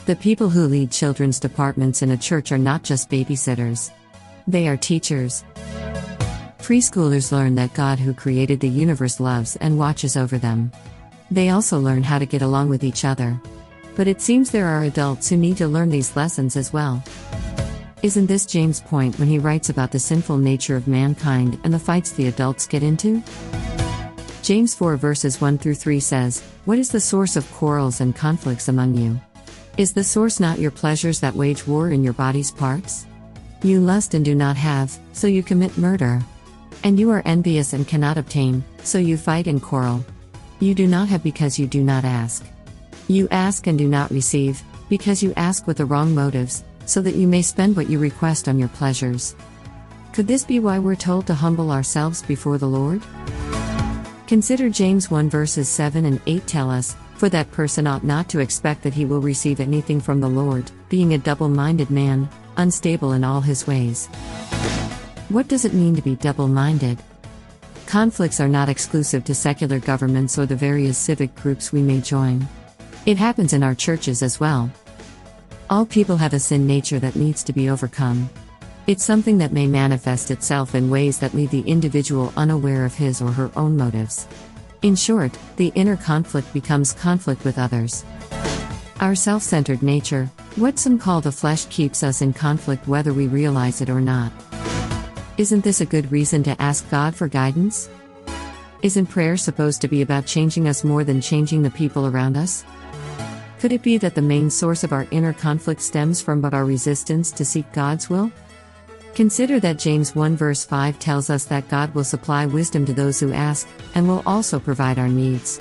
The people who lead children's departments in a church are not just babysitters. They are teachers. Preschoolers learn that God who created the universe loves and watches over them. They also learn how to get along with each other. But it seems there are adults who need to learn these lessons as well. Isn't this James' point when he writes about the sinful nature of mankind and the fights the adults get into? James 4 verses 1 through 3 says, "What is the source of quarrels and conflicts among you? Is the source not your pleasures that wage war in your body's parts? You lust and do not have, so you commit murder. And you are envious and cannot obtain, so you fight and quarrel. You do not have because you do not ask. You ask and do not receive, because you ask with the wrong motives, so that you may spend what you request on your pleasures." Could this be why we're told to humble ourselves before the Lord? Consider James 1 verses 7 and 8 tell us, "For that person ought not to expect that he will receive anything from the Lord, being a double-minded man, unstable in all his ways." What does it mean to be double-minded? Conflicts are not exclusive to secular governments or the various civic groups we may join. It happens in our churches as well. All people have a sin nature that needs to be overcome. It's something that may manifest itself in ways that leave the individual unaware of his or her own motives. In short, the inner conflict becomes conflict with others. Our self-centered nature, what some call the flesh, keeps us in conflict whether we realize it or not. Isn't this a good reason to ask God for guidance? Isn't prayer supposed to be about changing us more than changing the people around us? Could it be that the main source of our inner conflict stems from our resistance to seek God's will? Consider that James 1 verse 5 tells us that God will supply wisdom to those who ask, and will also provide our needs.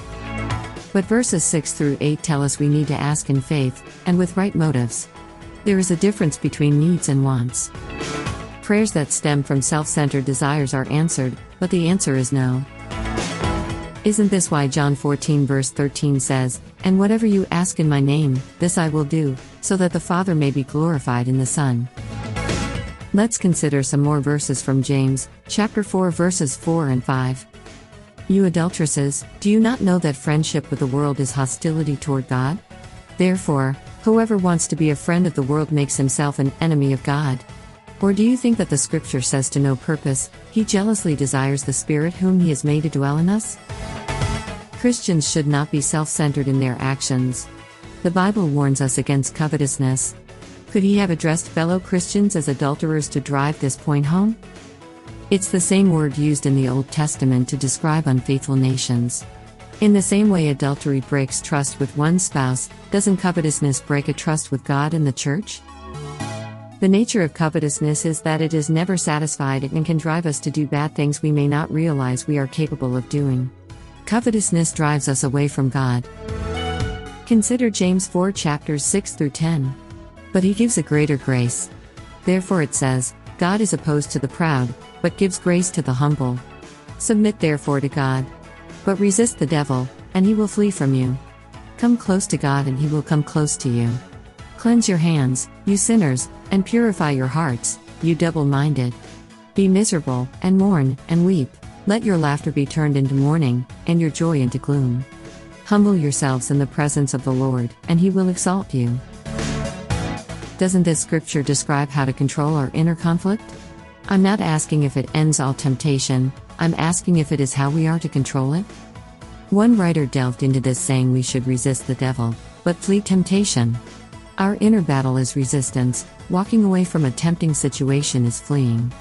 But verses 6 through 8 tell us we need to ask in faith, and with right motives. There is a difference between needs and wants. Prayers that stem from self-centered desires are answered, but the answer is no. Isn't this why John 14 verse 13 says, "And whatever you ask in my name, this I will do, so that the Father may be glorified in the Son"? Let's consider some more verses from James, chapter 4 verses 4 and 5. "You adulteresses, do you not know that friendship with the world is hostility toward God? Therefore, whoever wants to be a friend of the world makes himself an enemy of God. Or do you think that the Scripture says to no purpose, He jealously desires the Spirit whom He has made to dwell in us?" Christians should not be self-centered in their actions. The Bible warns us against covetousness. Could He have addressed fellow Christians as adulterers to drive this point home? It's the same word used in the Old Testament to describe unfaithful nations. In the same way adultery breaks trust with one spouse, doesn't covetousness break a trust with God and the church? The nature of covetousness is that it is never satisfied and can drive us to do bad things we may not realize we are capable of doing. Covetousness drives us away from God. Consider James 4 chapters 6 through 10. "But He gives a greater grace. Therefore it says, God is opposed to the proud, but gives grace to the humble. Submit therefore to God. But resist the devil, and he will flee from you. Come close to God and He will come close to you. Cleanse your hands, you sinners, and purify your hearts, you double-minded. Be miserable, and mourn, and weep. Let your laughter be turned into mourning, and your joy into gloom. Humble yourselves in the presence of the Lord, and He will exalt you." Doesn't this scripture describe how to control our inner conflict? I'm not asking if it ends all temptation, I'm asking if it is how we are to control it. One writer delved into this saying we should resist the devil, but flee temptation. Our inner battle is resistance, walking away from a tempting situation is fleeing.